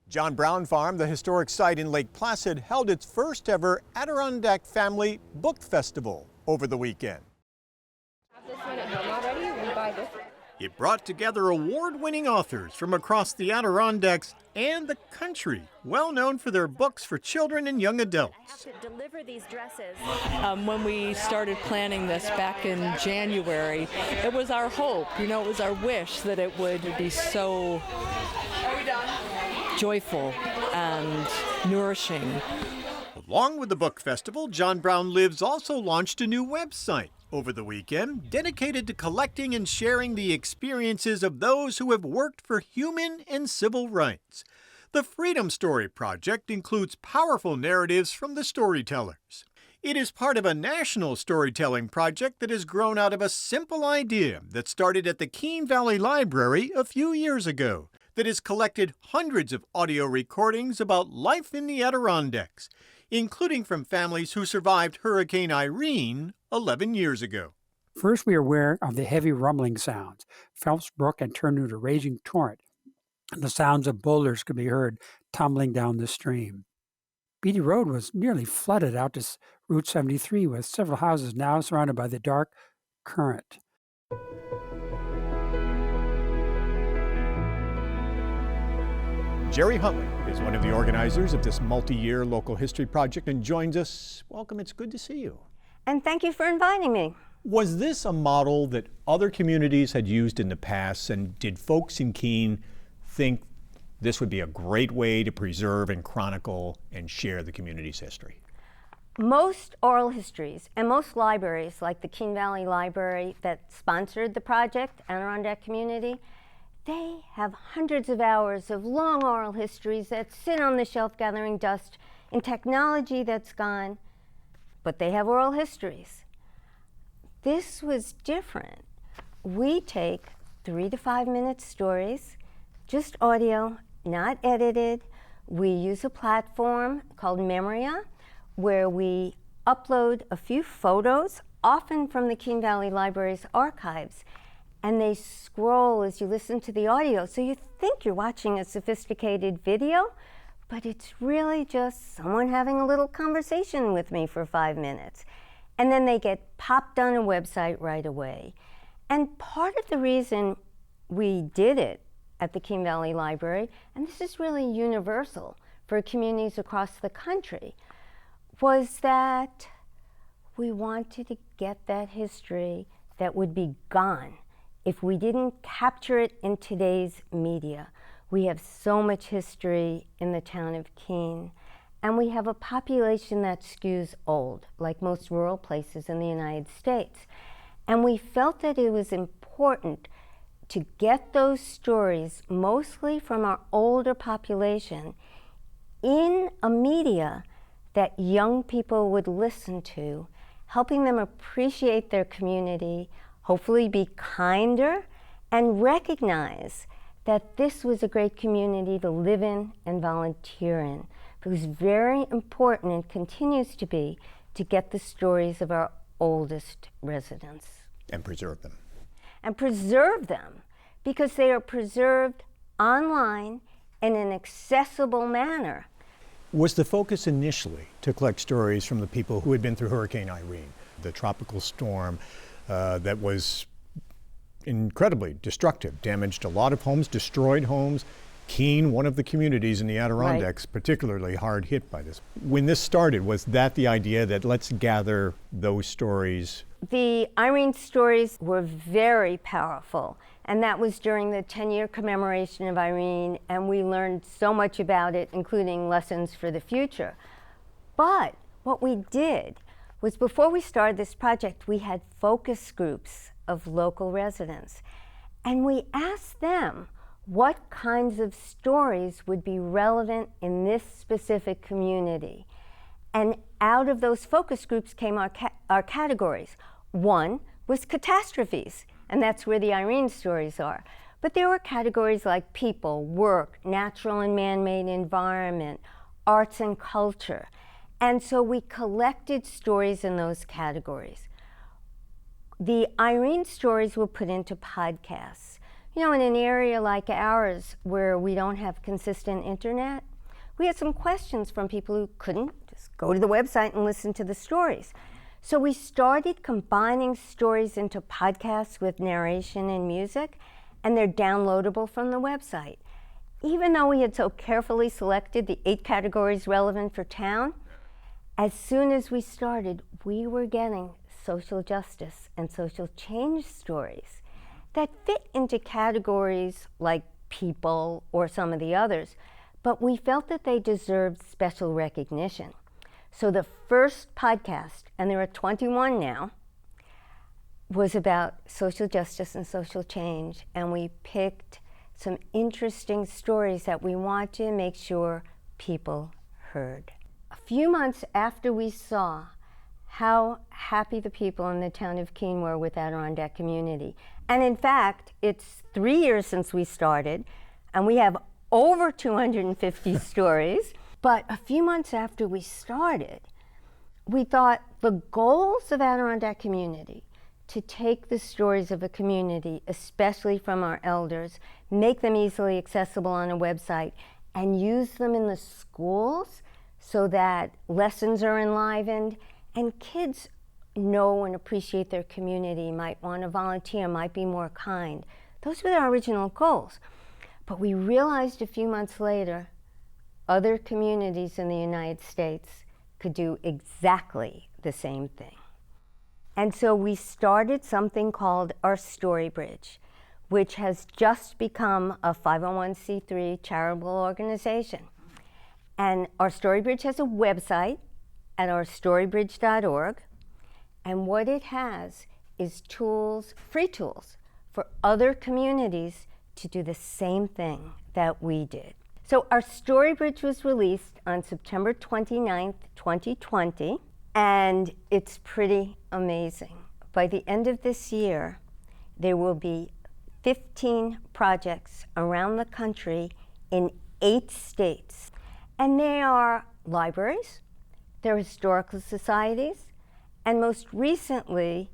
John Brown Farm, the historic site in Lake Placid, held its first ever Adirondack Family Book Festival over the weekend. It brought together award-winning authors from across the Adirondacks and the country, well known for their books for children and young adults. To deliver these dresses. When we started planning this back in January, it was our hope, it was our wish that it would be so joyful and nourishing. Along with the book festival, John Brown Lives also launched a new website over the weekend dedicated to collecting and sharing the experiences of those who have worked for human and civil rights. The Freedom Story Project includes powerful narratives from the storytellers. It is part of a national storytelling project that has grown out of a simple idea that started at the Keene Valley Library a few years ago, that has collected hundreds of audio recordings about life in the Adirondacks, including from families who survived Hurricane Irene 11 years ago. First, we were aware of the heavy rumbling sounds. Phelps Brook had turned into a raging torrent, and the sounds of boulders could be heard tumbling down the stream. Beatty Road was nearly flooded out to Route 73, with several houses now surrounded by the dark current. Jerry Huntley is one of the organizers of this multi-year local history project and joins us. Welcome, it's good to see you. And thank you for inviting me. Was this a model that other communities had used in the past, and did folks in Keene think this would be a great way to preserve and chronicle and share the community's history? Most oral histories and most libraries, like the Keene Valley Library that sponsored the project, Adirondack Community, they have hundreds of hours of long oral histories that sit on the shelf gathering dust in technology that's gone, but they have oral histories. This was different. We take 3 to 5 minute stories, just audio, not edited. We use a platform called Memoria, where we upload a few photos, often from the Keene Valley Library's archives, and they scroll as you listen to the audio. So you think you're watching a sophisticated video, but it's really just someone having a little conversation with me for 5 minutes. And then they get popped on a website right away. And part of the reason we did it at the Keene Valley Library, and this is really universal for communities across the country, was that we wanted to get that history that would be gone if we didn't capture it in today's media. We have so much history in the town of Keene, and we have a population that skews old, like most rural places in the United States. And we felt that it was important to get those stories, mostly from our older population, in a media that young people would listen to, helping them appreciate their community, hopefully be kinder, and recognize that this was a great community to live in and volunteer in. It was very important, and continues to be, to get the stories of our oldest residents. And preserve them. And preserve them, because they are preserved online in an accessible manner. Was the focus initially to collect stories from the people who had been through Hurricane Irene, the tropical storm that was incredibly destructive, damaged a lot of homes, destroyed homes? Keene, one of the communities in the Adirondacks, right, particularly hard hit by this. When this started, was that the idea that let's gather those stories? The Irene stories were very powerful, and that was during the 10-year commemoration of Irene, and we learned so much about it, including lessons for the future. But what we did was, before we started this project, we had focus groups of local residents, and we asked them what kinds of stories would be relevant in this specific community. And out of those focus groups came our categories. One was catastrophes, and that's where the Irene stories are. But there were categories like people, work, natural and man-made environment, arts and culture. And so we collected stories in those categories. The Irene stories were put into podcasts. You know, in an area like ours where we don't have consistent internet, we had some questions from people who couldn't just go to the website and listen to the stories. So we started combining stories into podcasts with narration and music, and they're downloadable from the website. Even though we had so carefully selected the 8 categories relevant for town, as soon as we started, we were getting social justice and social change stories that fit into categories like people or some of the others, but we felt that they deserved special recognition. So the first podcast, and there are 21 now, was about social justice and social change, and we picked some interesting stories that we want to make sure people heard. A few months after we saw how happy the people in the town of Keene were with Adirondack community, and in fact, it's 3 years since we started, and we have over 250 stories, but a few months after we started, we thought the goals of Adirondack community to take the stories of a community, especially from our elders, make them easily accessible on a website, and use them in the schools so that lessons are enlivened and kids know and appreciate their community, might want to volunteer, might be more kind. Those were our original goals. But we realized a few months later, other communities in the United States could do exactly the same thing. And so we started something called OurStoryBridge, which has just become a 501c3 charitable organization. And OurStoryBridge has a website at OurStoryBridge.org. And what it has is tools, free tools, for other communities to do the same thing that we did. So OurStoryBridge was released on September 29th, 2020, and it's pretty amazing. By the end of this year, there will be 15 projects around the country in 8 states. And they are libraries, they're historical societies, and most recently,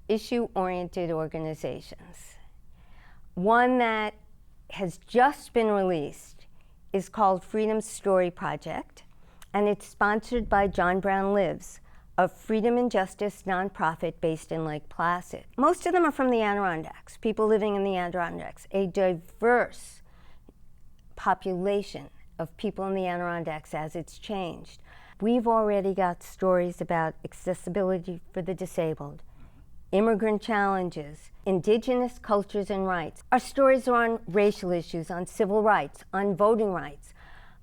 issue-oriented organizations. One that has just been released is called Freedom Story Project, and it's sponsored by John Brown Lives, a freedom and justice nonprofit based in Lake Placid. Most of them are from the Adirondacks, people living in the Adirondacks, a diverse population of people in the Adirondacks as it's changed. We've already got stories about accessibility for the disabled, immigrant challenges, indigenous cultures and rights. Our stories are on racial issues, on civil rights, on voting rights,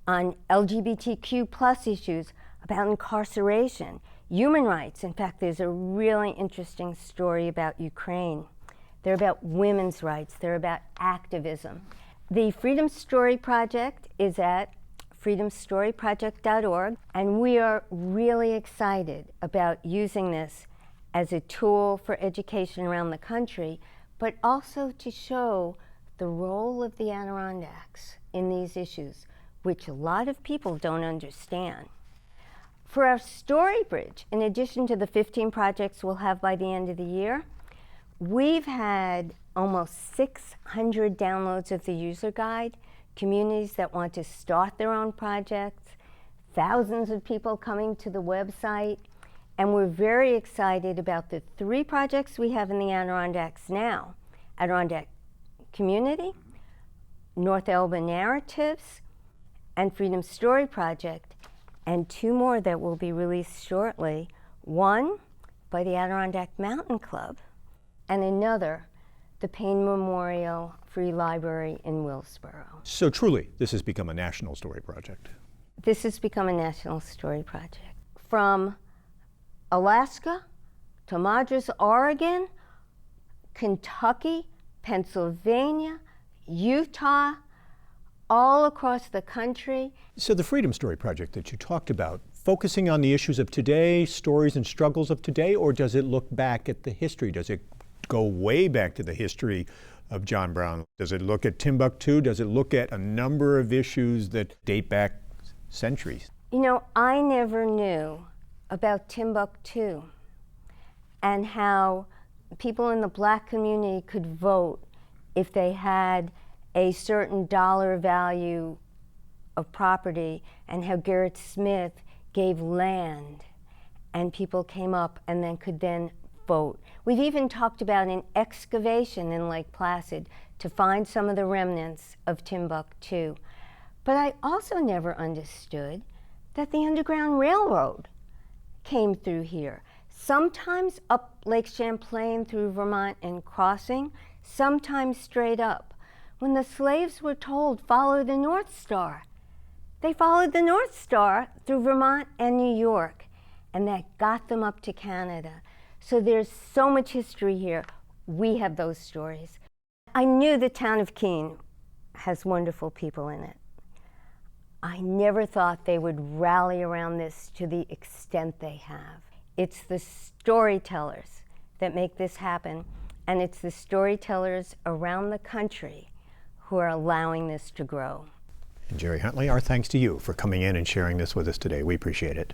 on LGBTQ plus issues, about incarceration, human rights. In fact, there's a really interesting story about Ukraine. They're about women's rights. They're about activism. The Freedom Story Project is at freedomstoryproject.org, and we are really excited about using this as a tool for education around the country, but also to show the role of the Adirondacks in these issues, which a lot of people don't understand. For OurStoryBridge, in addition to the 15 projects we'll have by the end of the year, we've had almost 600 downloads of the user guide, communities that want to start their own projects, thousands of people coming to the website, and we're very excited about the 3 projects we have in the Adirondacks now: Adirondack Community, North Elba Narratives, and Freedom Story Project, and 2 more that will be released shortly, one by the Adirondack Mountain Club, and another, the Payne Memorial Free Library in Willsboro. So truly, this has become a national story project. This has become a national story project. From Alaska to Madras, Oregon, Kentucky, Pennsylvania, Utah, all across the country. So the Freedom Story Project that you talked about, focusing on the issues of today, stories and struggles of today, or does it look back at the history? Does it go way back to the history of John Brown? Does it look at Timbuktu? Does it look at a number of issues that date back centuries? You know, I never knew about Timbuktu and how people in the Black community could vote if they had a certain dollar value of property, and how Garrett Smith gave land and people came up and then could then vote. We've even talked about an excavation in Lake Placid to find some of the remnants of Timbuktu. But I also never understood that the Underground Railroad came through here, sometimes up Lake Champlain through Vermont and crossing, sometimes straight up. When the slaves were told, follow the North Star, they followed the North Star through Vermont and New York, and that got them up to Canada. So there's so much history here. We have those stories. I knew the town of Keene has wonderful people in it. I never thought they would rally around this to the extent they have. It's the storytellers that make this happen, and it's the storytellers around the country who are allowing this to grow. And Jerry Huntley, our thanks to you for coming in and sharing this with us today. We appreciate it.